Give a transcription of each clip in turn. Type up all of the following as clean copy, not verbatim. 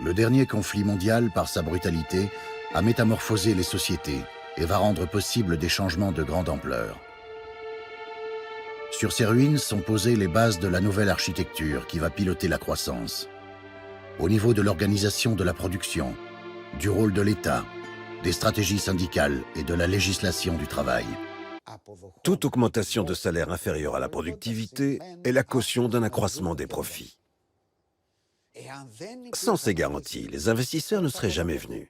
Le dernier conflit mondial, par sa brutalité, a métamorphosé les sociétés et va rendre possible des changements de grande ampleur. Sur ces ruines sont posées les bases de la nouvelle architecture qui va piloter la croissance. Au niveau de l'organisation de la production, du rôle de l'État, des stratégies syndicales et de la législation du travail. Toute augmentation de salaire inférieure à la productivité est la caution d'un accroissement des profits. Sans ces garanties, les investisseurs ne seraient jamais venus.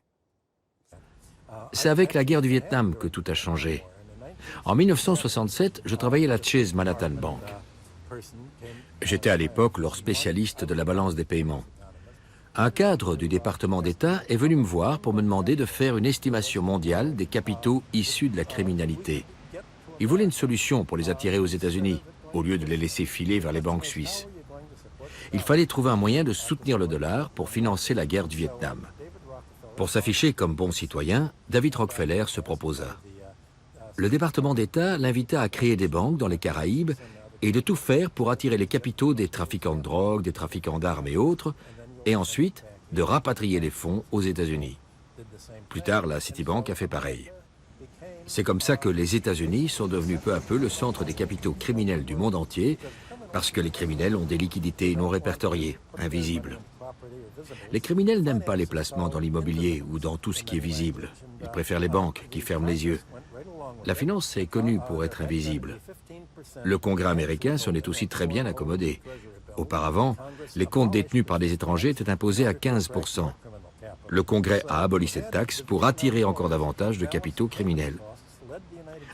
C'est avec la guerre du Vietnam que tout a changé. En 1967, je travaillais à la Chase Manhattan Bank. J'étais à l'époque leur spécialiste de la balance des paiements. Un cadre du département d'État est venu me voir pour me demander de faire une estimation mondiale des capitaux issus de la criminalité. Il voulait une solution pour les attirer aux États-Unis, au lieu de les laisser filer vers les banques suisses. Il fallait trouver un moyen de soutenir le dollar pour financer la guerre du Vietnam. Pour s'afficher comme bon citoyen, David Rockefeller se proposa. Le département d'État l'invita à créer des banques dans les Caraïbes et de tout faire pour attirer les capitaux des trafiquants de drogue, des trafiquants d'armes et autres, et ensuite de rapatrier les fonds aux États-Unis. Plus tard, la Citibank a fait pareil. C'est comme ça que les États-Unis sont devenus peu à peu le centre des capitaux criminels du monde entier, parce que les criminels ont des liquidités non répertoriées, invisibles. Les criminels n'aiment pas les placements dans l'immobilier ou dans tout ce qui est visible. Ils préfèrent les banques qui ferment les yeux. La finance est connue pour être invisible. Le Congrès américain s'en est aussi très bien accommodé. Auparavant, les comptes détenus par des étrangers étaient imposés à 15%. Le Congrès a aboli cette taxe pour attirer encore davantage de capitaux criminels.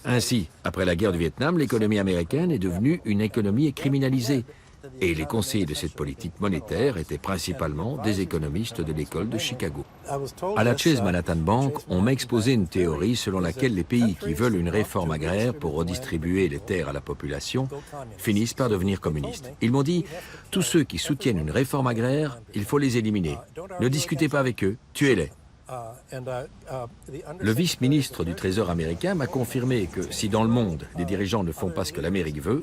Ainsi, après la guerre du Vietnam, l'économie américaine est devenue une économie criminalisée. Et les conseillers de cette politique monétaire étaient principalement des économistes de l'école de Chicago. À la Chase Manhattan Bank, on m'a exposé une théorie selon laquelle les pays qui veulent une réforme agraire pour redistribuer les terres à la population finissent par devenir communistes. Ils m'ont dit, tous ceux qui soutiennent une réforme agraire, il faut les éliminer. Ne discutez pas avec eux, tuez-les. Le vice-ministre du Trésor américain m'a confirmé que si dans le monde, les dirigeants ne font pas ce que l'Amérique veut,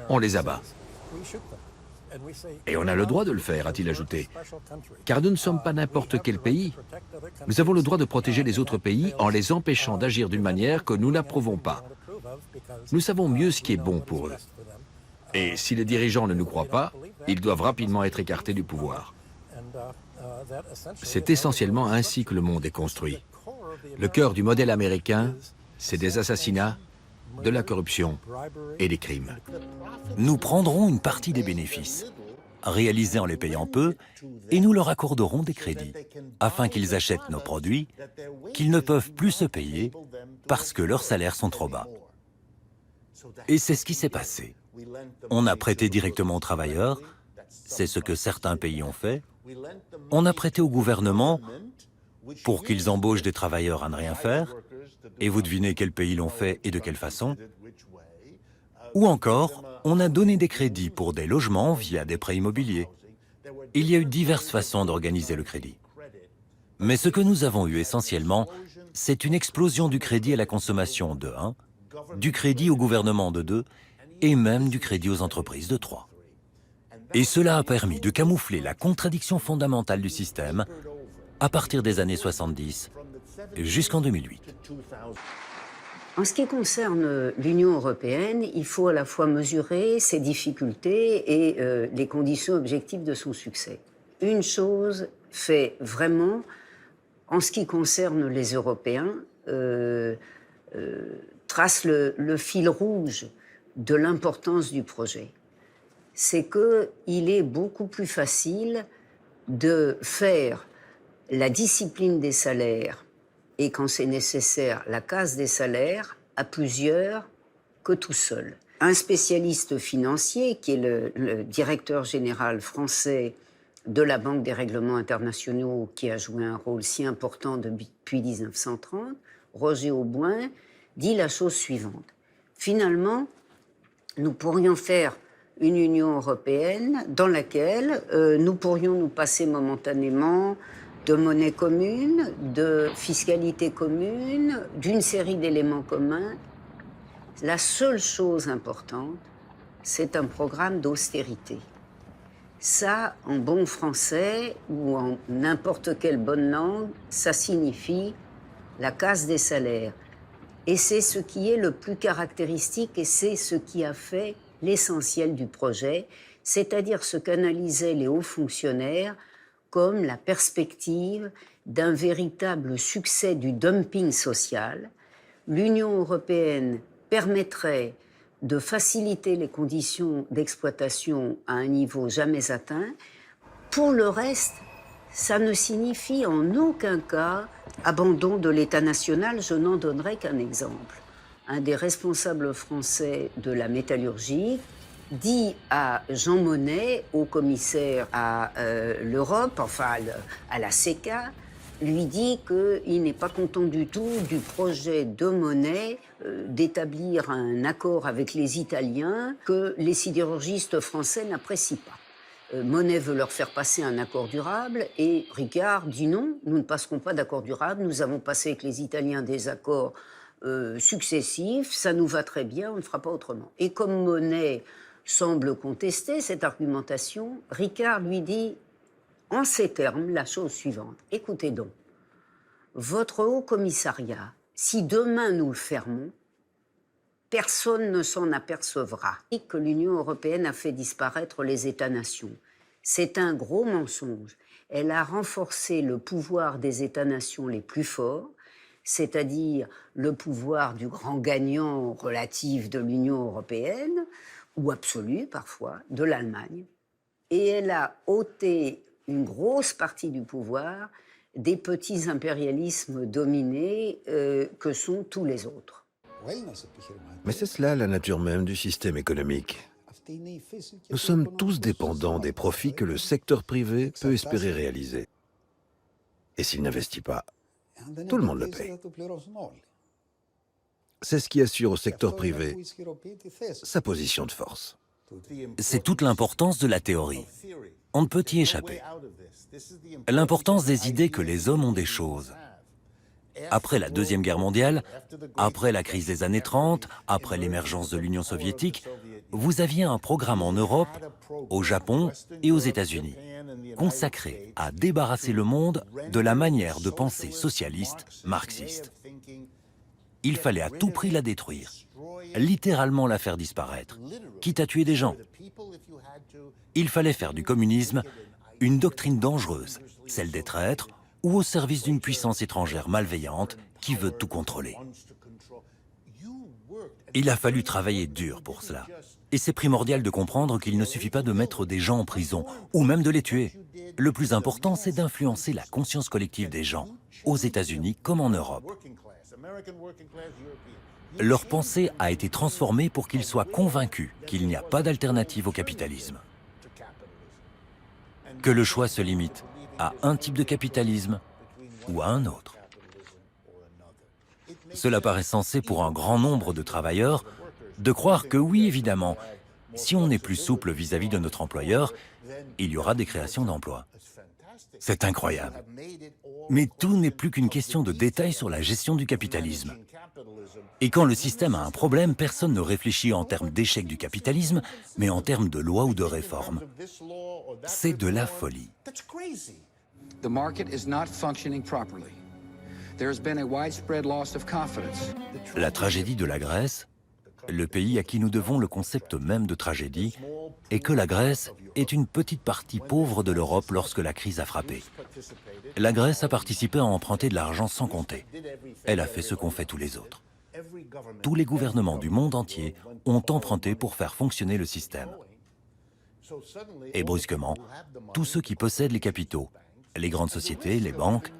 on les abat. Et on a le droit de le faire, a-t-il ajouté, car nous ne sommes pas n'importe quel pays. Nous avons le droit de protéger les autres pays en les empêchant d'agir d'une manière que nous n'approuvons pas. Nous savons mieux ce qui est bon pour eux. Et si les dirigeants ne nous croient pas, ils doivent rapidement être écartés du pouvoir. C'est essentiellement ainsi que le monde est construit. Le cœur du modèle américain, c'est des assassinats, de la corruption et des crimes. Nous prendrons une partie des bénéfices, réalisés en les payant peu, et nous leur accorderons des crédits, afin qu'ils achètent nos produits, qu'ils ne peuvent plus se payer parce que leurs salaires sont trop bas. Et c'est ce qui s'est passé. On a prêté directement aux travailleurs, c'est ce que certains pays ont fait. On a prêté au gouvernement pour qu'ils embauchent des travailleurs à ne rien faire, et vous devinez quels pays l'ont fait et de quelle façon. Ou encore, on a donné des crédits pour des logements via des prêts immobiliers. Il y a eu diverses façons d'organiser le crédit. Mais ce que nous avons eu essentiellement, c'est une explosion du crédit à la consommation de 1, du crédit au gouvernement de 2, et même du crédit aux entreprises de 3. Et cela a permis de camoufler la contradiction fondamentale du système à partir des années 70 jusqu'en 2008. En ce qui concerne l'Union européenne, il faut à la fois mesurer ses difficultés et les conditions objectives de son succès. Une chose fait vraiment, en ce qui concerne les Européens, trace le fil rouge de l'importance du projet. C'est qu'il est beaucoup plus facile de faire la discipline des salaires et, quand c'est nécessaire, la casse des salaires à plusieurs que tout seul. Un spécialiste financier, qui est le directeur général français de la Banque des règlements internationaux, qui a joué un rôle si important depuis 1930, Roger Auboin, dit la chose suivante. Finalement, nous pourrions faire une Union européenne dans laquelle nous pourrions nous passer momentanément de monnaie commune, de fiscalité commune, d'une série d'éléments communs. La seule chose importante, c'est un programme d'austérité. Ça, en bon français ou en n'importe quelle bonne langue, ça signifie la casse des salaires. Et c'est ce qui est le plus caractéristique et c'est ce qui a fait l'essentiel du projet, c'est-à-dire ce qu'analysaient les hauts fonctionnaires comme la perspective d'un véritable succès du dumping social. L'Union européenne permettrait de faciliter les conditions d'exploitation à un niveau jamais atteint. Pour le reste, ça ne signifie en aucun cas abandon de l'État national. Je n'en donnerai qu'un exemple. Un des responsables français de la métallurgie dit à Jean Monnet, haut commissaire à l'Europe, enfin à la CECA, lui dit qu'il n'est pas content du tout du projet de Monnet d'établir un accord avec les Italiens que les sidérurgistes français n'apprécient pas. Monnet veut leur faire passer un accord durable et Ricard dit non, nous ne passerons pas d'accord durable, nous avons passé avec les Italiens des accords successifs, ça nous va très bien, on ne fera pas autrement. Et comme Monnet semble contester cette argumentation, Ricard lui dit en ces termes la chose suivante. Écoutez donc, votre haut commissariat, si demain nous le fermons, personne ne s'en apercevra. Et que l'Union européenne a fait disparaître les États-nations. C'est un gros mensonge. Elle a renforcé le pouvoir des États-nations les plus forts, c'est-à-dire le pouvoir du grand gagnant relatif de l'Union européenne, ou absolu parfois, de l'Allemagne. Et elle a ôté une grosse partie du pouvoir des petits impérialismes dominés que sont tous les autres. Mais c'est cela la nature même du système économique. Nous sommes tous dépendants des profits que le secteur privé peut espérer réaliser. Et s'il n'investit pas, tout le monde le paie. C'est ce qui assure au secteur privé sa position de force. C'est toute l'importance de la théorie. On ne peut y échapper. L'importance des idées que les hommes ont des choses. Après la Deuxième Guerre mondiale, après la crise des années 30, après l'émergence de l'Union soviétique, vous aviez un programme en Europe, au Japon et aux États-Unis, consacré à débarrasser le monde de la manière de penser socialiste, marxiste. Il fallait à tout prix la détruire, littéralement la faire disparaître, quitte à tuer des gens. Il fallait faire du communisme une doctrine dangereuse, celle des traîtres, ou au service d'une puissance étrangère malveillante qui veut tout contrôler. Il a fallu travailler dur pour cela. Et c'est primordial de comprendre qu'il ne suffit pas de mettre des gens en prison, ou même de les tuer. Le plus important, c'est d'influencer la conscience collective des gens, aux États-Unis comme en Europe. Leur pensée a été transformée pour qu'ils soient convaincus qu'il n'y a pas d'alternative au capitalisme. Que le choix se limite à un type de capitalisme ou à un autre. Cela paraît sensé pour un grand nombre de travailleurs de croire que oui, évidemment, si on est plus souple vis-à-vis de notre employeur, il y aura des créations d'emplois. C'est incroyable. Mais tout n'est plus qu'une question de détails sur la gestion du capitalisme. Et quand le système a un problème, personne ne réfléchit en termes d'échec du capitalisme, mais en termes de loi ou de réforme. C'est de la folie. The market is not functioning properly. There has been a widespread loss of confidence. La tragédie de la Grèce, le pays à qui nous devons le concept même de tragédie, est que la Grèce est une petite partie pauvre de l'Europe lorsque la crise a frappé. La Grèce a participé à emprunter de l'argent sans compter. Elle a fait ce qu'ont fait tous les autres. Tous les gouvernements du monde entier ont emprunté pour faire fonctionner le système. Et brusquement, tous ceux qui possèdent les capitaux, les grandes sociétés, les banques,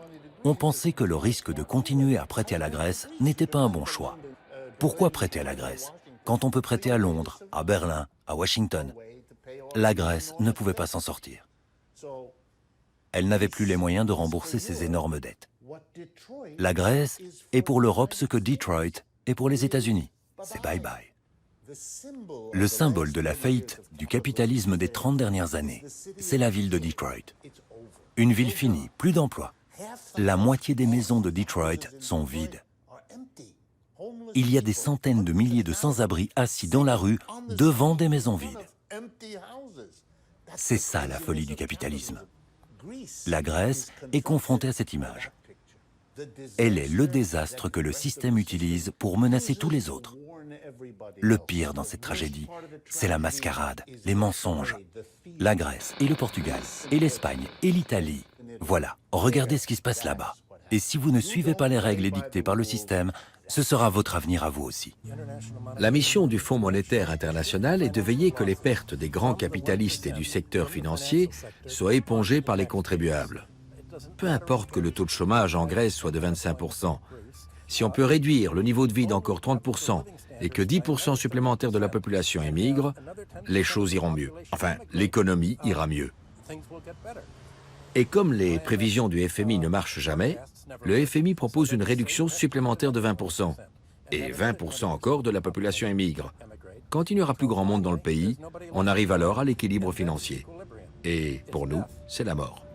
ont pensé que le risque de continuer à prêter à la Grèce n'était pas un bon choix. Pourquoi prêter à la Grèce quand on peut prêter à Londres, à Berlin, à Washington? La Grèce ne pouvait pas s'en sortir. Elle n'avait plus les moyens de rembourser ses énormes dettes. La Grèce est pour l'Europe ce que Detroit est pour les États-Unis. C'est bye-bye. Le symbole de la faillite du capitalisme des 30 dernières années, c'est la ville de Detroit. Une ville finie, plus d'emplois. La moitié des maisons de Detroit sont vides. Il y a des centaines de milliers de sans-abri assis dans la rue devant des maisons vides. C'est ça la folie du capitalisme. La Grèce est confrontée à cette image. Elle est le désastre que le système utilise pour menacer tous les autres. Le pire dans cette tragédie, c'est la mascarade, les mensonges. La Grèce et le Portugal, et l'Espagne et l'Italie. Voilà, regardez ce qui se passe là-bas. Et si vous ne suivez pas les règles édictées par le système, ce sera votre avenir à vous aussi. La mission du Fonds monétaire international est de veiller que les pertes des grands capitalistes et du secteur financier soient épongées par les contribuables. Peu importe que le taux de chômage en Grèce soit de 25%. Si on peut réduire le niveau de vie d'encore 30% et que 10% supplémentaires de la population émigre, les choses iront mieux. Enfin, l'économie ira mieux. Et comme les prévisions du FMI ne marchent jamais, le FMI propose une réduction supplémentaire de 20%. Et 20% encore de la population émigre. Quand il n'y aura plus grand monde dans le pays, on arrive alors à l'équilibre financier. Et pour nous, c'est la mort.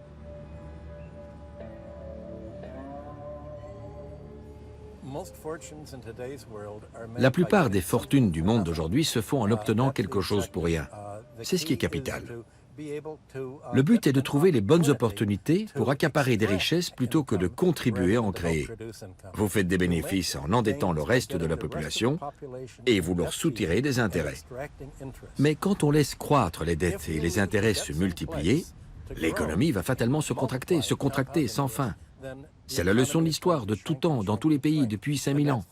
La plupart des fortunes du monde d'aujourd'hui se font en obtenant quelque chose pour rien. C'est ce qui est capital. Le but est de trouver les bonnes opportunités pour accaparer des richesses plutôt que de contribuer à en créer. Vous faites des bénéfices en endettant le reste de la population et vous leur soutirez des intérêts. Mais quand on laisse croître les dettes et les intérêts se multiplier, l'économie va fatalement se contracter sans fin. C'est la leçon de l'histoire de tout temps, dans tous les pays, depuis 5000 ans.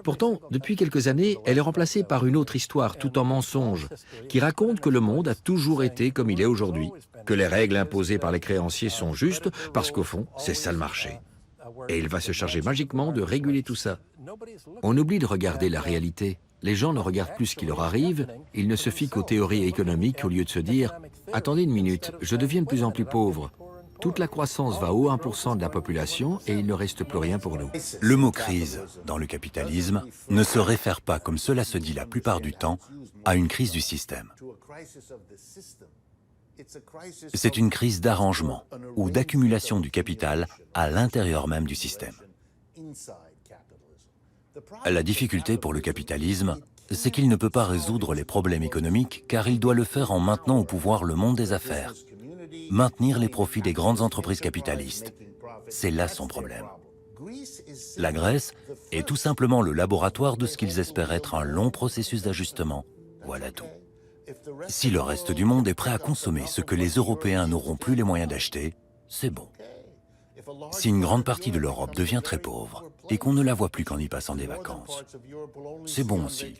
Pourtant, depuis quelques années, elle est remplacée par une autre histoire, tout en mensonge, qui raconte que le monde a toujours été comme il est aujourd'hui, que les règles imposées par les créanciers sont justes, parce qu'au fond, c'est ça le marché. Et il va se charger magiquement de réguler tout ça. On oublie de regarder la réalité. Les gens ne regardent plus ce qui leur arrive, ils ne se fient qu'aux théories économiques au lieu de se dire « Attendez une minute, je deviens de plus en plus pauvre ». Toute la croissance va au 1% de la population et il ne reste plus rien pour nous. Le mot crise, dans le capitalisme, ne se réfère pas, comme cela se dit la plupart du temps, à une crise du système. C'est une crise d'arrangement ou d'accumulation du capital à l'intérieur même du système. La difficulté pour le capitalisme, c'est qu'il ne peut pas résoudre les problèmes économiques car il doit le faire en maintenant au pouvoir le monde des affaires. Maintenir les profits des grandes entreprises capitalistes. C'est là son problème. La Grèce est tout simplement le laboratoire de ce qu'ils espèrent être un long processus d'ajustement. Voilà tout. Si le reste du monde est prêt à consommer ce que les Européens n'auront plus les moyens d'acheter, c'est bon. Si une grande partie de l'Europe devient très pauvre et qu'on ne la voit plus qu'en y passant des vacances, c'est bon aussi.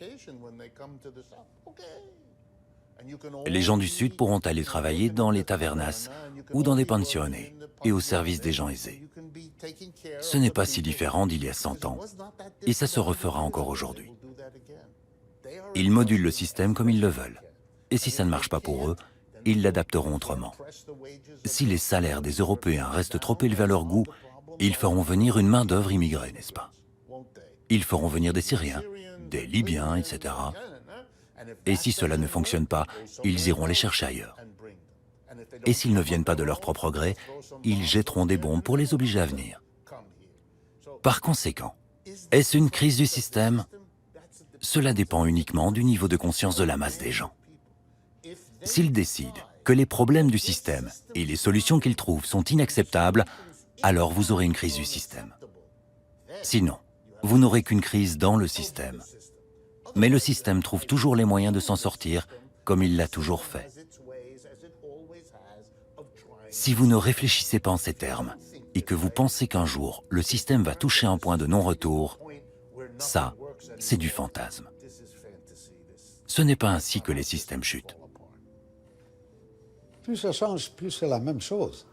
Les gens du Sud pourront aller travailler dans les tavernas ou dans des pensione et au service des gens aisés. Ce n'est pas si différent d'il y a 100 ans et ça se refera encore aujourd'hui. Ils modulent le système comme ils le veulent. Et si ça ne marche pas pour eux, ils l'adapteront autrement. Si les salaires des Européens restent trop élevés à leur goût, ils feront venir une main-d'œuvre immigrée, n'est-ce pas? Ils feront venir des Syriens, des Libyens, etc. Et si cela ne fonctionne pas, ils iront les chercher ailleurs. Et s'ils ne viennent pas de leur propre gré, ils jetteront des bombes pour les obliger à venir. Par conséquent, est-ce une crise du système? Cela dépend uniquement du niveau de conscience de la masse des gens. S'ils décident que les problèmes du système et les solutions qu'ils trouvent sont inacceptables, alors vous aurez une crise du système. Sinon, vous n'aurez qu'une crise dans le système. Mais le système trouve toujours les moyens de s'en sortir, comme il l'a toujours fait. Si vous ne réfléchissez pas en ces termes, et que vous pensez qu'un jour, le système va toucher un point de non-retour, ça, c'est du fantasme. Ce n'est pas ainsi que les systèmes chutent. Plus ça change, plus c'est la même chose.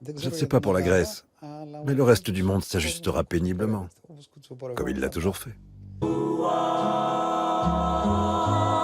Je ne sais pas pour la Grèce, mais le reste du monde s'ajustera péniblement, comme il l'a toujours fait.